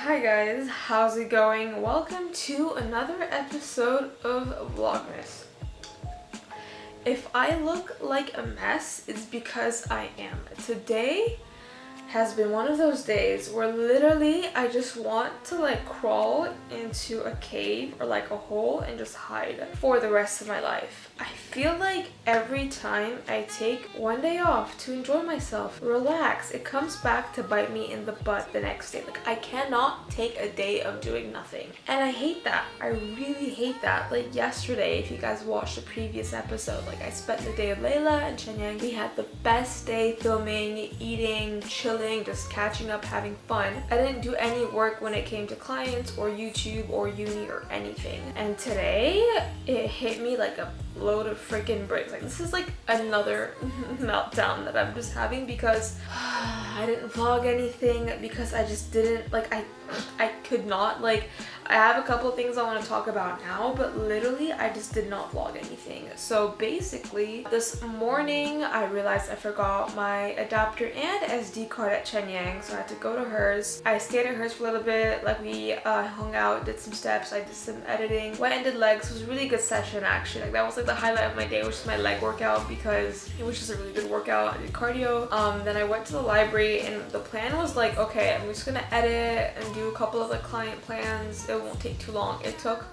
Hi guys, how's it going? Welcome to another episode of Vlogmas. If I look like a mess, it's because I am. Today has been one of those days where literally I just want to crawl into a cave or a hole and just hide for the rest of my life. I feel like every time I take one day off to enjoy myself, relax, it comes back to bite me in the butt the next day. I cannot take a day of doing nothing. And I hate that. I really hate that. Yesterday, if you guys watched the previous episode, I spent the day with Layla and Shenyang. We had the best day filming, eating, chilling, just catching up, having fun. I didn't do any work when it came to clients or YouTube or uni or anything. And today, it hit me like a load of freaking bricks. This is another meltdown that I'm just having because I didn't vlog anything, because I just didn't I could not I have a couple things I want to talk about now, but literally I just did not vlog anything. So basically this morning I realized I forgot my adapter and SD card at Shenyang, so I had to go to hers. I stayed at hers for a little bit. We hung out, did some steps, I did some editing, went and did legs. It was a really good session actually. That was the highlight of my day, which is my leg workout, because it was just a really good workout. I did cardio. Then I went to the library and the plan was okay, I'm just gonna edit and do a couple of client plans. It won't take too long. It took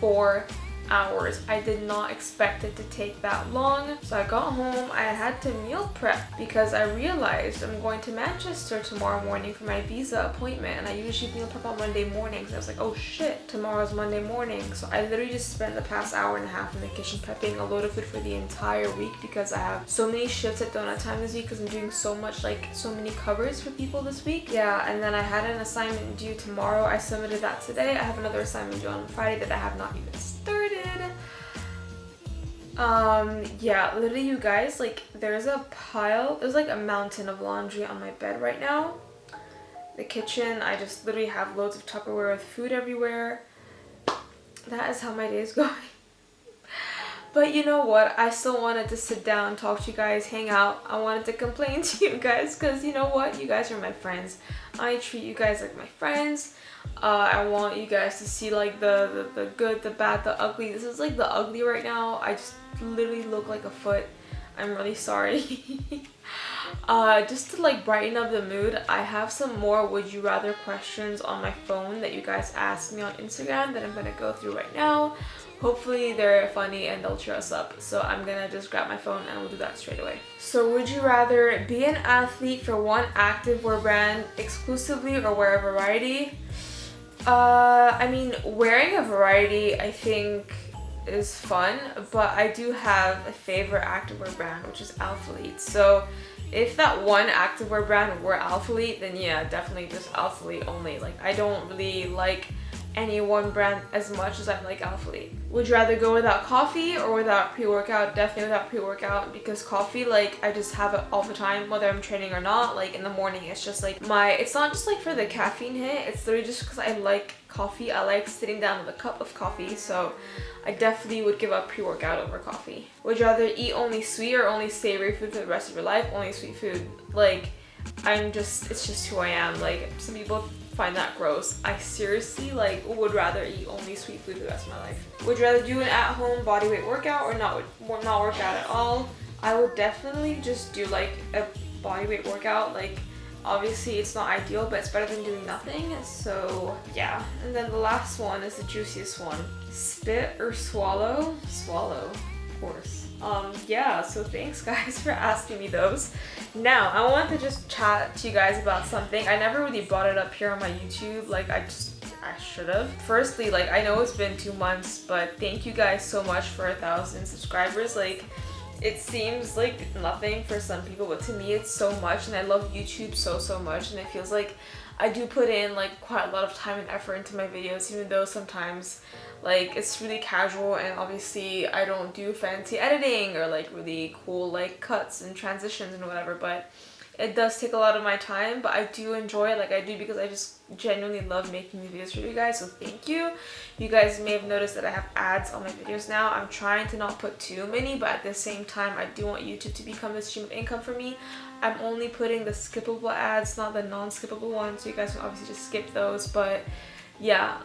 4 hours. I did not expect it to take that long. So I got home, I had to meal prep because I realized I'm going to Manchester tomorrow morning for my visa appointment, and I usually meal prep on Monday mornings. And I was like, oh shit, tomorrow's Monday morning. So I literally just spent the past hour and a half in the kitchen prepping a load of food for the entire week, because I have so many shifts at donut time this week because I'm doing so much, so many covers for people this week. Yeah, and then I had an assignment due tomorrow. I submitted that today. I have another assignment due on Friday that I have not even started. Yeah, literally you guys, there's a pile, there's a mountain of laundry on my bed right now. The kitchen, I just literally have loads of Tupperware with food everywhere. That is how my day is going. But you know what? I still wanted to sit down, talk to you guys, hang out. I wanted to complain to you guys because you know what? You guys are my friends. I treat you guys like my friends. I want you guys to see the good, the bad, the ugly. This is the ugly right now. I just literally look like a foot. I'm really sorry. Just to brighten up the mood, I have some more would you rather questions on my phone that you guys asked me on Instagram that I'm gonna go through right now. Hopefully they're funny and they'll cheer us up. So I'm gonna just grab my phone and we'll do that straight away. So would you rather be an athlete for one activewear brand exclusively or wear a variety? I mean, wearing a variety I think is fun, but I do have a favorite activewear brand, which is Alphalete. So if that one activewear brand were Alphalete, then yeah, definitely just Alphalete only. I don't really like any one brand as much as I like Alphalete. Would you rather go without coffee or without pre-workout? Definitely without pre-workout, because coffee, I just have it all the time, whether I'm training or not. In the morning, it's just it's not just for the caffeine hit, it's literally just because I like coffee. I like sitting down with a cup of coffee, so I definitely would give up pre-workout over coffee. Would you rather eat only sweet or only savory food for the rest of your life? Only sweet food. It's just who I am. Some people find that gross. I seriously would rather eat only sweet food the rest of my life. Would you rather do an at-home bodyweight workout or not work out at all? I would definitely just do a bodyweight workout. Obviously it's not ideal, but it's better than doing nothing. So yeah. And then the last one is the juiciest one. Spit or swallow? Swallow, of course. Yeah, so thanks guys for asking me those. Now, I wanted to just chat to you guys about something. I never really brought it up here on my YouTube. I should have. Firstly, I know it's been 2 months, but thank you guys so much for 1,000 subscribers. It seems like nothing for some people, but to me it's so much, and I love YouTube so much, and it feels like I do put in quite a lot of time and effort into my videos, even though sometimes it's really casual, and obviously I don't do fancy editing or really cool cuts and transitions and whatever, but it does take a lot of my time. But I do enjoy it. I do, because I just genuinely love making these videos for you guys, so thank you. You guys may have noticed that I have ads on my videos now. I'm trying to not put too many, but at the same time I do want YouTube to become the stream of income for me. I'm only putting the skippable ads, not the non-skippable ones, so you guys can obviously just skip those. But yeah,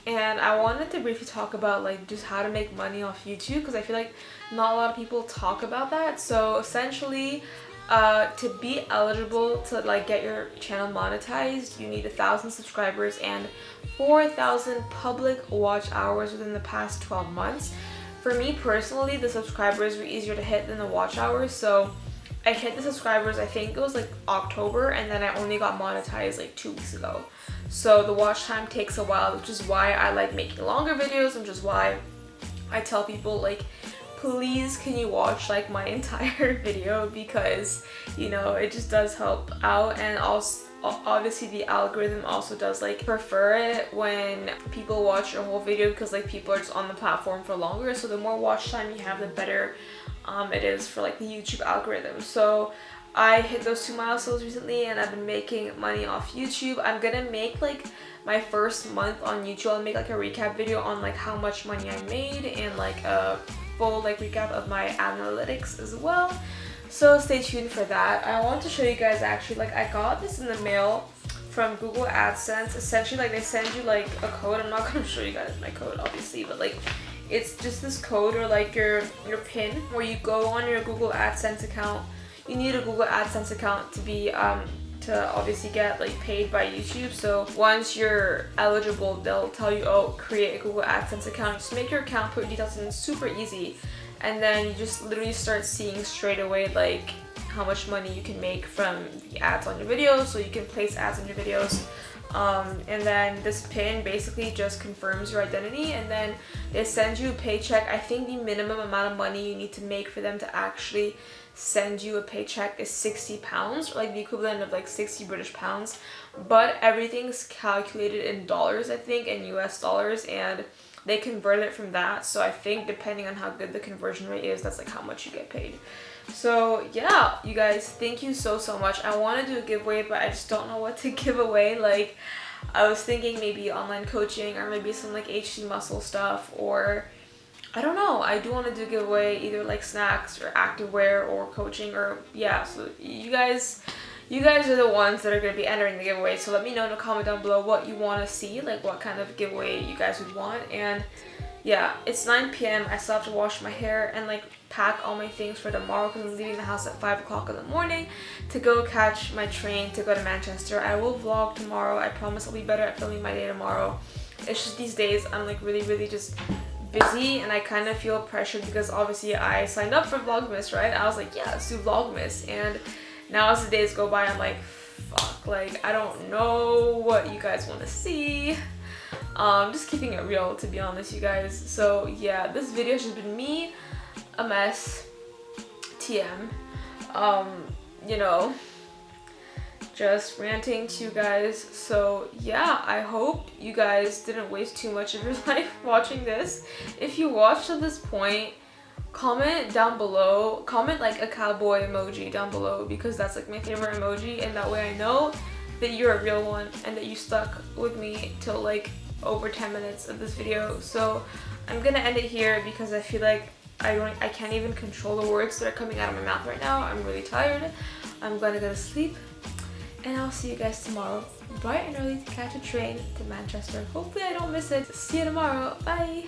and I wanted to briefly talk about like just how to make money off YouTube, because I feel like not a lot of people talk about that. So essentially, to be eligible to like get your channel monetized, you need 1,000 subscribers and 4,000 public watch hours within the past 12 months. For me personally, the subscribers were easier to hit than the watch hours, so I hit the subscribers, I think it was like October, and then I only got monetized like 2 weeks ago. So the watch time takes a while, which is why I like making longer videos, and just why I tell people like, please can you watch like my entire video, because you know it just does help out. And also obviously the algorithm also does like prefer it when people watch your whole video, because like people are just on the platform for longer, so the more watch time you have, the better it is for like the YouTube algorithm. So I hit those 2 milestones recently, and I've been making money off YouTube. I'm gonna make like my first month on YouTube, I'll make like a recap video on like how much money I made, and like a full like recap of my analytics as well. So stay tuned for that. I want to show you guys actually, like I got this in the mail from Google AdSense. Essentially like they send you like a code. I'm not gonna show you guys my code obviously, but like it's just this code, or like your pin, where you go on your Google AdSense account. You need a Google AdSense account to be to obviously get like paid by YouTube. So once you're eligible, they'll tell you, oh, create a Google AdSense account. Just make your account, put your details in, super easy, and then you just literally start seeing straight away like how much money you can make from the ads on your videos. So you can place ads on your videos, and then this pin basically just confirms your identity, and then they send you a paycheck. I think the minimum amount of money you need to make for them to actually send you a paycheck is £60, or like the equivalent of like 60 British pounds, but everything's calculated in dollars, I think, in US dollars, and they convert it from that. So I think depending on how good the conversion rate is, that's like how much you get paid. So yeah, you guys, thank you so much. I want to do a giveaway, but I just don't know what to give away. Like I was thinking maybe online coaching, or maybe some like HC muscle stuff, or I don't know. I do want to do a giveaway, either like snacks or activewear or coaching, or yeah. So you guys are the ones that are going to be entering the giveaway. So let me know in a comment down below what you want to see, like what kind of giveaway you guys would want. And yeah, it's 9 p.m. I still have to wash my hair and like pack all my things for tomorrow, because I'm leaving the house at 5 o'clock in the morning to go catch my train to go to Manchester. I will vlog tomorrow. I promise I'll be better at filming my day tomorrow. It's just these days I'm like really just busy, and I kind of feel pressured because obviously I signed up for Vlogmas, right? I was like, yeah, let's do Vlogmas, and now as the days go by, I'm like, fuck, like I don't know what you guys want to see. Just keeping it real, to be honest, you guys. So yeah, this video has just been me, a mess, TM, you know, just ranting to you guys. So yeah, I hope you guys didn't waste too much of your life watching this. If you watched to this point, comment down below, comment like a cowboy emoji down below, because that's like my favorite emoji, and that way I know that you're a real one and that you stuck with me till like over 10 minutes of this video. So I'm gonna end it here because I feel like I can't even control the words that are coming out of my mouth right now. I'm really tired. I'm gonna go to sleep, and I'll see you guys tomorrow bright and early to catch a train to Manchester. Hopefully I don't miss it. See you tomorrow. Bye.